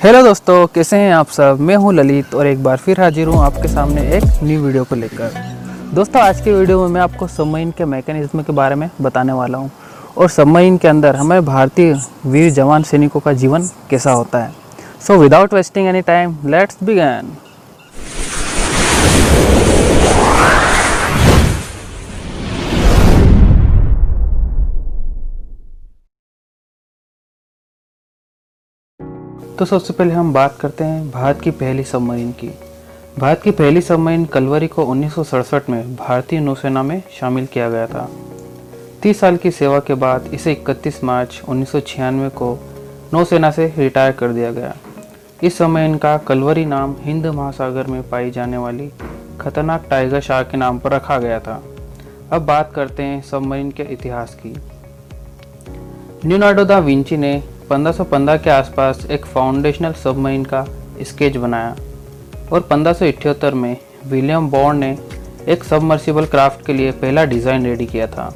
Hello दोस्तों, कैसे हैं आप सब। मैं हूं ललित और एक बार फिर हाजिर हूं आपके सामने एक न्यू वीडियो को लेकर। दोस्तों, आज के वीडियो में मैं आपको सबमरीन के मैकेनिज्म के बारे में बताने वाला हूं और सबमरीन के अंदर हमारे भारतीय वीर जवान सैनिकों का जीवन कैसा होता है। So without wasting any time, let's begin. तो सबसे पहले हम बात करते हैं भारत की पहली सबमरीन की। भारत की पहली सबमरीन कलवरी को 1967 में भारतीय नौसेना में शामिल किया गया था। 30 साल की सेवा के बाद इसे 31 मार्च 1996 को नौसेना से रिटायर कर दिया गया। इस सबमरीन का कलवरी नाम हिंद महासागर में पाई जाने वाली खतरनाक टाइगर शार्क के नाम पर रखा गया था। अब बात करते हैं सबमरीन के इतिहास की। लियोनार्डो दा विंची ने 1515 के आसपास एक फाउंडेशनल सबमरीन का स्केच बनाया और 1578 में विलियम बॉर्न ने एक सबमर्सिबल क्राफ्ट के लिए पहला डिज़ाइन रेडी किया था।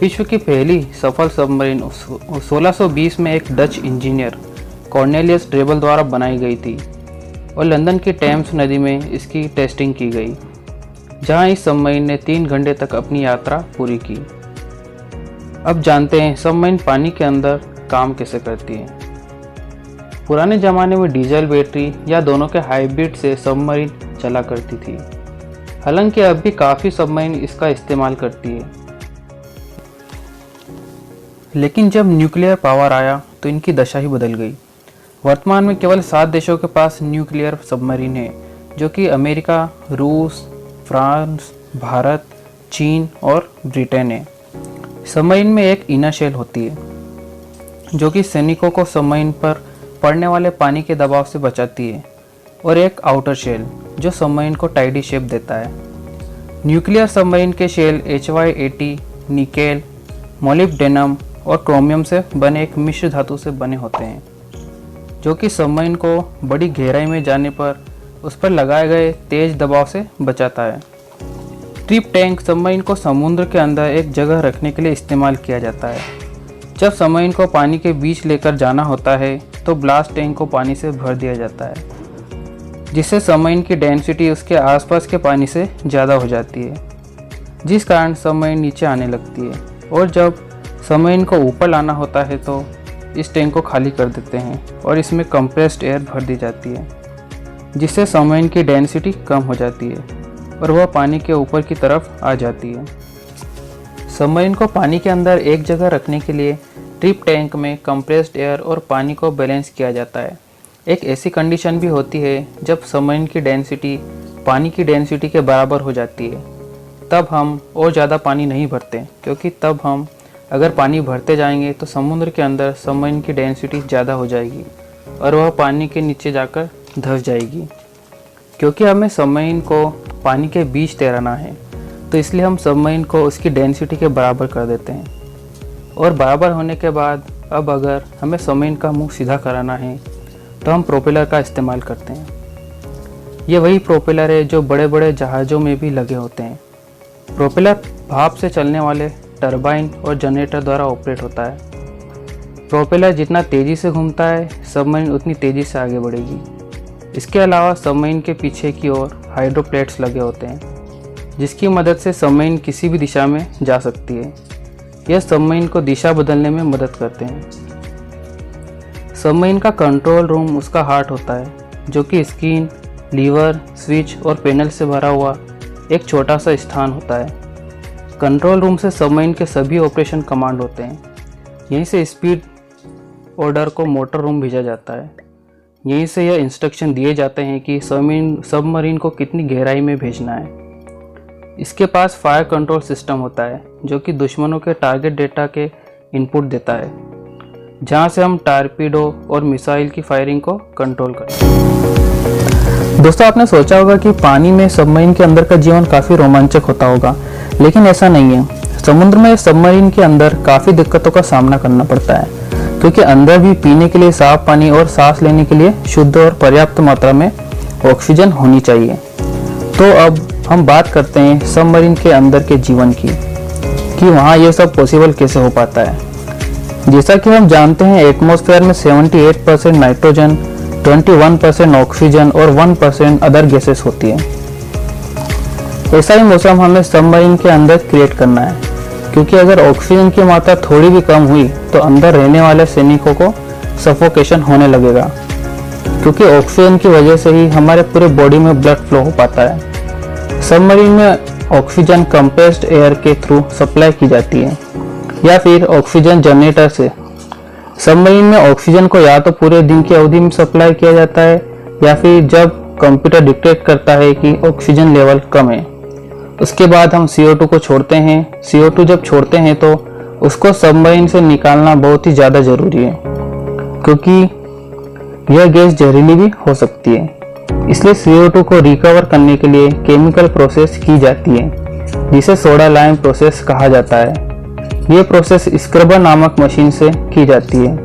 विश्व की पहली सफल सबमरीन 1620 में एक डच इंजीनियर कॉर्नेलियस ड्रेबल द्वारा बनाई गई थी और लंदन की टेम्स नदी में इसकी टेस्टिंग की गई, जहां इस सबमरीन ने 3 घंटे तक अपनी यात्रा पूरी की। अब जानते हैं सबमरीन पानी के अंदर काम कैसे करती है। पुराने ज़माने में डीजल बैटरी या दोनों के हाइब्रिड से सबमरीन चला करती थी। हालांकि अब भी काफ़ी सबमरीन इसका इस्तेमाल करती है, लेकिन जब न्यूक्लियर पावर आया तो इनकी दशा ही बदल गई। वर्तमान में केवल 7 देशों के पास न्यूक्लियर सबमरीन है, जो कि अमेरिका, रूस, फ्रांस, भारत, चीन और ब्रिटेन है। सबमरीन में एक इनर शेल होती है जो कि सैनिकों को सबमरीन पर पड़ने वाले पानी के दबाव से बचाती है, और एक आउटर शेल जो सबमरीन को टाइडी शेप देता है। न्यूक्लियर सबमरीन के शेल HY80, निकेल, मोलिब्डेनम और क्रोमियम से बने एक मिश्र धातु से बने होते हैं, जो कि सबमरीन को बड़ी गहराई में जाने पर उस पर लगाए गए तेज दबाव से बचाता है। ट्रिप टैंक सबमरीन को समुद्र के अंदर एक जगह रखने के लिए इस्तेमाल किया जाता है। जब सबमरीन को पानी के बीच लेकर जाना होता है तो ब्लास्ट टैंक को पानी से भर दिया जाता है, जिससे सबमरीन की डेंसिटी उसके आसपास के पानी से ज़्यादा हो जाती है, जिस कारण सबमरीन नीचे आने लगती है। और जब सबमरीन को ऊपर लाना होता है तो इस टैंक को खाली कर देते हैं और इसमें कंप्रेस्ड एयर भर दी जाती है, जिससे सबमरीन की डेंसिटी कम हो जाती है और वह पानी के ऊपर की तरफ आ जाती है। सबमरीन को पानी के अंदर एक जगह रखने के लिए ट्रिप टैंक में कंप्रेस्ड एयर और पानी को बैलेंस किया जाता है। एक ऐसी कंडीशन भी होती है जब सबमरीन की डेंसिटी पानी की डेंसिटी के बराबर हो जाती है, तब हम और ज़्यादा पानी नहीं भरते, क्योंकि तब हम अगर पानी भरते जाएंगे तो समुद्र के अंदर सबमरीन की डेंसिटी ज़्यादा हो जाएगी और वह पानी के नीचे जाकर धंस जाएगी। क्योंकि हमें सबमरीन को पानी के बीच तैरना है, तो इसलिए हम सबमरीन को उसकी डेंसिटी के बराबर कर देते हैं। और बराबर होने के बाद अब अगर हमें सबमरीन का मुंह सीधा कराना है तो हम प्रोपेलर का इस्तेमाल करते हैं। ये वही प्रोपेलर है जो बड़े बड़े जहाज़ों में भी लगे होते हैं। प्रोपेलर भाप से चलने वाले टरबाइन और जनरेटर द्वारा ऑपरेट होता है। प्रोपेलर जितना तेज़ी से घूमता है, सबमरीन उतनी तेज़ी से आगे बढ़ेगी। इसके अलावा सबमरीन के पीछे की ओर हाइड्रोप्लेट्स लगे होते हैं, जिसकी मदद से सबमरीन किसी भी दिशा में जा सकती है। यह सबमरीन को दिशा बदलने में मदद करते हैं। सबमरीन का कंट्रोल रूम उसका हार्ट होता है, जो कि स्क्रीन, लीवर, स्विच और पैनल से भरा हुआ एक छोटा सा स्थान होता है। कंट्रोल रूम से सबमरीन के सभी ऑपरेशन कमांड होते हैं। यहीं से स्पीड ऑर्डर को मोटर रूम भेजा जाता है। यहीं से यह इंस्ट्रक्शन दिए जाते हैं कि सबमरीन को कितनी गहराई में भेजना है। इसके पास फायर कंट्रोल सिस्टम होता है, जो कि दुश्मनों के टारगेट डेटा के इनपुट देता है, जहां से हम टारपीडो और मिसाइल की फायरिंग को कंट्रोल करें। दोस्तों, आपने सोचा होगा कि पानी में सबमरीन के अंदर का जीवन काफ़ी रोमांचक होता होगा, लेकिन ऐसा नहीं है। समुद्र में सबमरीन के अंदर काफ़ी दिक्कतों का सामना करना पड़ता है, क्योंकि अंदर भी पीने के लिए साफ पानी और सांस लेने के लिए शुद्ध और पर्याप्त मात्रा में ऑक्सीजन होनी चाहिए। तो अब हम बात करते हैं सबमरीन के अंदर के जीवन की, कि वहाँ ये सब पॉसिबल कैसे हो पाता है। जैसा कि हम जानते हैं, एटमॉस्फेयर में 78% नाइट्रोजन, 21% ऑक्सीजन और 1% अदर गैसेस होती है। ऐसा ही मौसम हमें सबमरीन के अंदर क्रिएट करना है, क्योंकि अगर ऑक्सीजन की मात्रा थोड़ी भी कम हुई तो अंदर रहने वाले सैनिकों को सफोकेशन होने लगेगा, क्योंकि ऑक्सीजन की वजह से ही हमारे पूरे बॉडी में ब्लड फ्लो हो पाता है। सबमरीन में ऑक्सीजन कंप्रेस्ड एयर के थ्रू सप्लाई की जाती है या फिर ऑक्सीजन जनरेटर से। सबमरीन में ऑक्सीजन को या तो पूरे दिन की अवधि में सप्लाई किया जाता है या फिर जब कंप्यूटर डिटेक्ट करता है कि ऑक्सीजन लेवल कम है, उसके बाद हम CO2 को छोड़ते हैं। CO2 जब छोड़ते हैं तो उसको सबमरीन से निकालना बहुत ही ज़्यादा ज़रूरी है, क्योंकि यह गैस जहरीली भी हो सकती है। इसलिए CO2 को रिकवर करने के लिए केमिकल प्रोसेस की जाती है, जिसे सोडा लाइम प्रोसेस कहा जाता है। ये प्रोसेस स्क्रबर नामक मशीन से की जाती है।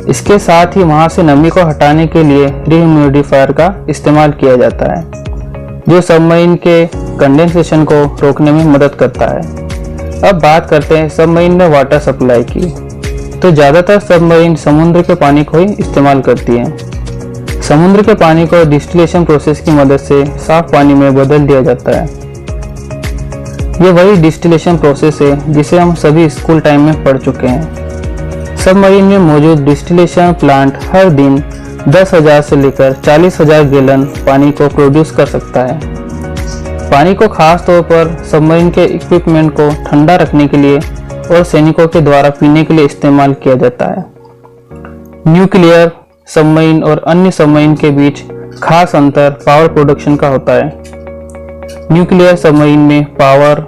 इसके साथ ही वहाँ से नमी को हटाने के लिए रीह्यूमिडिफायर का इस्तेमाल किया जाता है, जो सबमरीन के कंडेंसेशन को रोकने में मदद करता है। अब बात करते हैं सबमरीन में वाटर सप्लाई की। तो ज़्यादातर सबमरीन समुद्र के पानी को ही इस्तेमाल करती है। समुद्र के पानी को डिस्टिलेशन प्रोसेस की मदद से साफ पानी में बदल दिया जाता है। ये वही डिस्टिलेशन प्रोसेस है जिसे हम सभी स्कूल टाइम में पढ़ चुके हैं। सबमरीन में मौजूद डिस्टिलेशन प्लांट हर दिन 10,000 से लेकर 40,000 गैलन पानी को प्रोड्यूस कर सकता है। पानी को खास तौर पर सबमरीन के इक्विपमेंट को ठंडा रखने के लिए और सैनिकों के द्वारा पीने के लिए इस्तेमाल किया जाता है। न्यूक्लियर सबमरीन और अन्य सबमरीन के बीच खास अंतर पावर प्रोडक्शन का होता है। न्यूक्लियर सबमरीन में पावर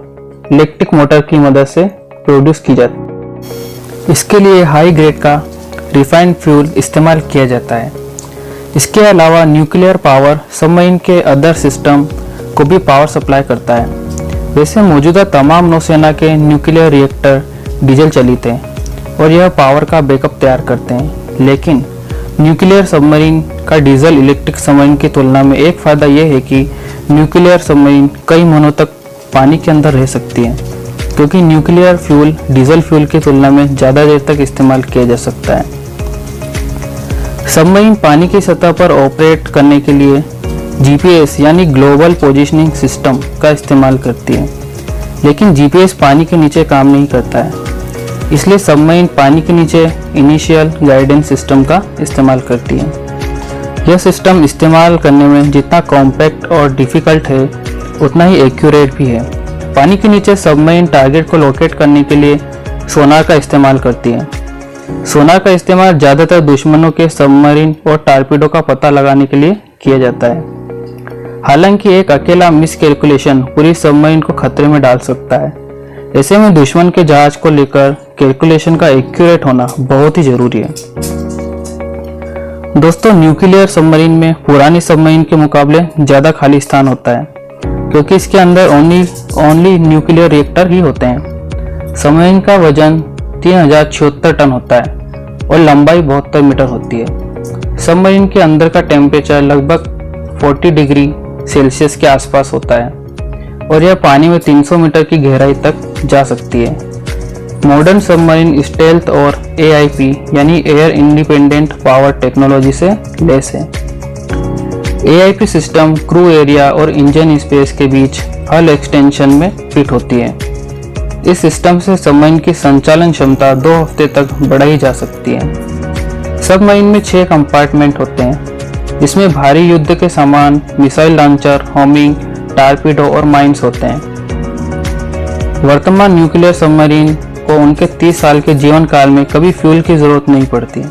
इलेक्ट्रिक मोटर की मदद से प्रोड्यूस की जाती है। इसके लिए हाई ग्रेड का रिफाइंड फ्यूल इस्तेमाल किया जाता है। इसके अलावा न्यूक्लियर पावर सबमरीन के अदर सिस्टम को भी पावर सप्लाई करता है। वैसे मौजूदा तमाम नौसेना के न्यूक्लियर रिएक्टर डीजल चालित हैं और यह पावर का बैकअप तैयार करते हैं, लेकिन न्यूक्लियर सबमरीन का डीजल इलेक्ट्रिक सबमरीन की तुलना में एक फ़ायदा यह है कि न्यूक्लियर सबमरीन कई महीनों तक पानी के अंदर रह सकती है, क्योंकि न्यूक्लियर फ्यूल डीजल फ्यूल की तुलना में ज़्यादा देर तक इस्तेमाल किया जा सकता है। सबमरीन पानी की सतह पर ऑपरेट करने के लिए GPS यानी ग्लोबल पोजिशनिंग सिस्टम का इस्तेमाल करती है, लेकिन GPS पानी के नीचे काम नहीं करता है। इसलिए सबमरीन पानी के नीचे इनिशियल गाइडेंस सिस्टम का इस्तेमाल करती है। यह सिस्टम इस्तेमाल करने में जितना कॉम्पैक्ट और डिफ़िकल्ट है उतना ही एक्यूरेट भी है। पानी के नीचे सबमरीन टारगेट को लोकेट करने के लिए सोनार का इस्तेमाल करती है। सोनार का इस्तेमाल ज़्यादातर दुश्मनों के सबमरीन और टारपीडो का पता लगाने के लिए किया जाता है। हालांकि एक अकेला मिस कैलकुलेशन पूरी सबमरीन को खतरे में डाल सकता है। ऐसे में दुश्मन के जहाज को लेकर कैलकुलेशन का एक्यूरेट होना बहुत ही जरूरी है। दोस्तों, न्यूक्लियर सबमरीन में पुरानी सबमरीन के मुकाबले ज़्यादा खाली स्थान होता है, क्योंकि इसके अंदर ओनली न्यूक्लियर रिएक्टर ही होते हैं। सबमरीन का वजन 3076 टन होता है और लंबाई 72 मीटर होती है। सबमरीन के अंदर का टेम्परेचर लगभग 40 डिग्री सेल्सियस के आसपास होता है और यह पानी में 300 मीटर की गहराई तक जा सकती है। मॉडर्न सबमरीन स्टेल्थ और AIP यानी एयर इंडिपेंडेंट पावर टेक्नोलॉजी से लैस है। AIP सिस्टम क्रू एरिया और इंजन स्पेस के बीच हल एक्सटेंशन में फिट होती है। इस सिस्टम से सबमरीन की संचालन क्षमता 2 हफ्ते तक बढ़ाई जा सकती है। सबमरीन में 6 कंपार्टमेंट होते हैं, जिसमें भारी युद्ध के सामान, मिसाइल लॉन्चर, होमिंग, टारपीडो और माइंस होते हैं। वर्तमान न्यूक्लियर सबमरीन को उनके 30 साल के जीवन काल में कभी फ्यूल की जरूरत नहीं पड़ती।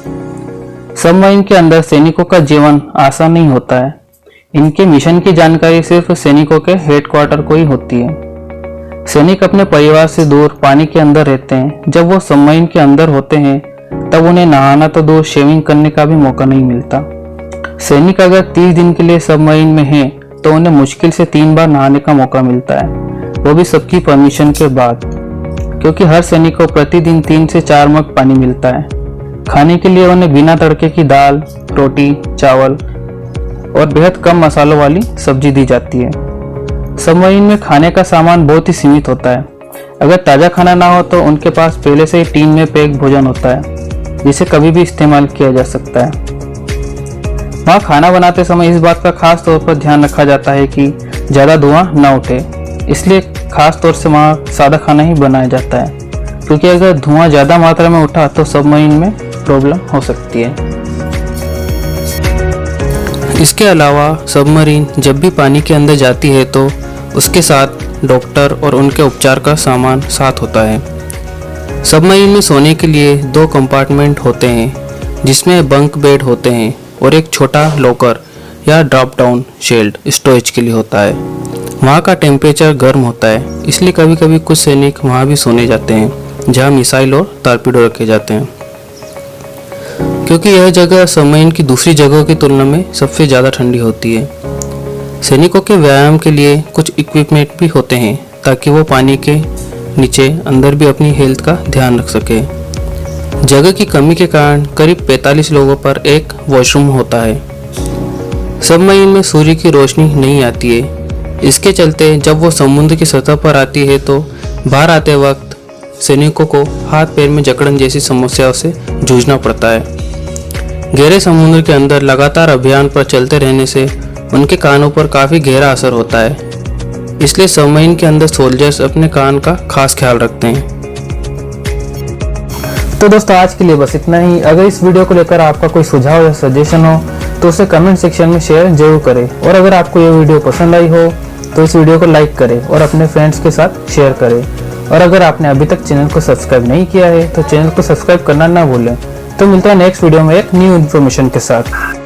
सबमरीन के अंदर सैनिकों का जीवन आसान नहीं होता है। इनके मिशन की जानकारी सिर्फ सैनिकों के हेडक्वार्टर को ही होती है। सैनिक अपने परिवार से दूर पानी के अंदर रहते हैं। जब वो सबमरीन के अंदर होते हैं तब उन्हें नहाना तो दूर, शेविंग करने का भी मौका नहीं मिलता। सैनिक अगर 30 दिन के लिए सबमरीन में हैं तो उन्हें मुश्किल से 3 बार नहाने का मौका मिलता है, वो भी सबकी परमिशन के बाद, क्योंकि हर सैनिक को प्रतिदिन 3 से 4 मग पानी मिलता है। खाने के लिए उन्हें बिना तड़के की दाल, रोटी, चावल और बेहद कम मसालों वाली सब्जी दी जाती है। सबमरीन में खाने का सामान बहुत ही सीमित होता है। अगर ताज़ा खाना ना हो तो उनके पास पहले से ही टीन में पैक भोजन होता है, जिसे कभी भी इस्तेमाल किया जा सकता है। वहाँ खाना बनाते समय इस बात का खास तौर पर ध्यान रखा जाता है कि ज़्यादा धुआं न उठे, इसलिए खास तौर से वहाँ सादा खाना ही बनाया जाता है, क्योंकि अगर धुआं ज़्यादा मात्रा में उठा तो सबमरीन में प्रॉब्लम हो सकती है। इसके अलावा सबमरीन जब भी पानी के अंदर जाती है तो उसके साथ डॉक्टर और उनके उपचार का सामान साथ होता है। सबमरीन में सोने के लिए 2 कंपार्टमेंट होते हैं, जिसमें बंक बेड होते हैं और एक छोटा लॉकर या ड्रॉप डाउन शेल्ड स्टोरेज के लिए होता है। वहाँ का टेम्परेचर गर्म होता है, इसलिए कभी कभी कुछ सैनिक वहाँ भी सोने जाते हैं, जहाँ मिसाइल और टॉर्पीडो रखे जाते हैं, क्योंकि यह जगह सबमरीन की दूसरी जगहों की तुलना में सबसे ज़्यादा ठंडी होती है। सैनिकों के व्यायाम के लिए कुछ इक्विपमेंट भी होते हैं, ताकि वो पानी के नीचे अंदर भी अपनी हेल्थ का ध्यान रख सके। जगह की कमी के कारण करीब 45 लोगों पर एक वॉशरूम होता है। सबमरीन में सूर्य की रोशनी नहीं आती है, इसके चलते जब वो समुद्र की सतह पर आती है तो बाहर आते वक्त सैनिकों को हाथ पैर में जकड़न जैसी समस्याओं से जूझना पड़ता है। गहरे समुद्र के अंदर लगातार अभियान पर चलते रहने से उनके कानों पर काफ़ी गहरा असर होता है, इसलिए सबमरीन के अंदर सोल्जर्स अपने कान का खास ख्याल रखते हैं। तो दोस्तों आज के लिए बस इतना ही। अगर इस वीडियो को लेकर आपका कोई सुझाव या सजेशन हो तो उसे कमेंट सेक्शन में शेयर जरूर करें, और अगर आपको ये वीडियो पसंद आई हो तो इस वीडियो को लाइक करें और अपने फ्रेंड्स के साथ शेयर करें। और अगर आपने अभी तक चैनल को सब्सक्राइब नहीं किया है तो चैनल को सब्सक्राइब करना ना भूलें। तो मिलते हैं नेक्स्ट वीडियो में एक न्यू इन्फॉर्मेशन के साथ।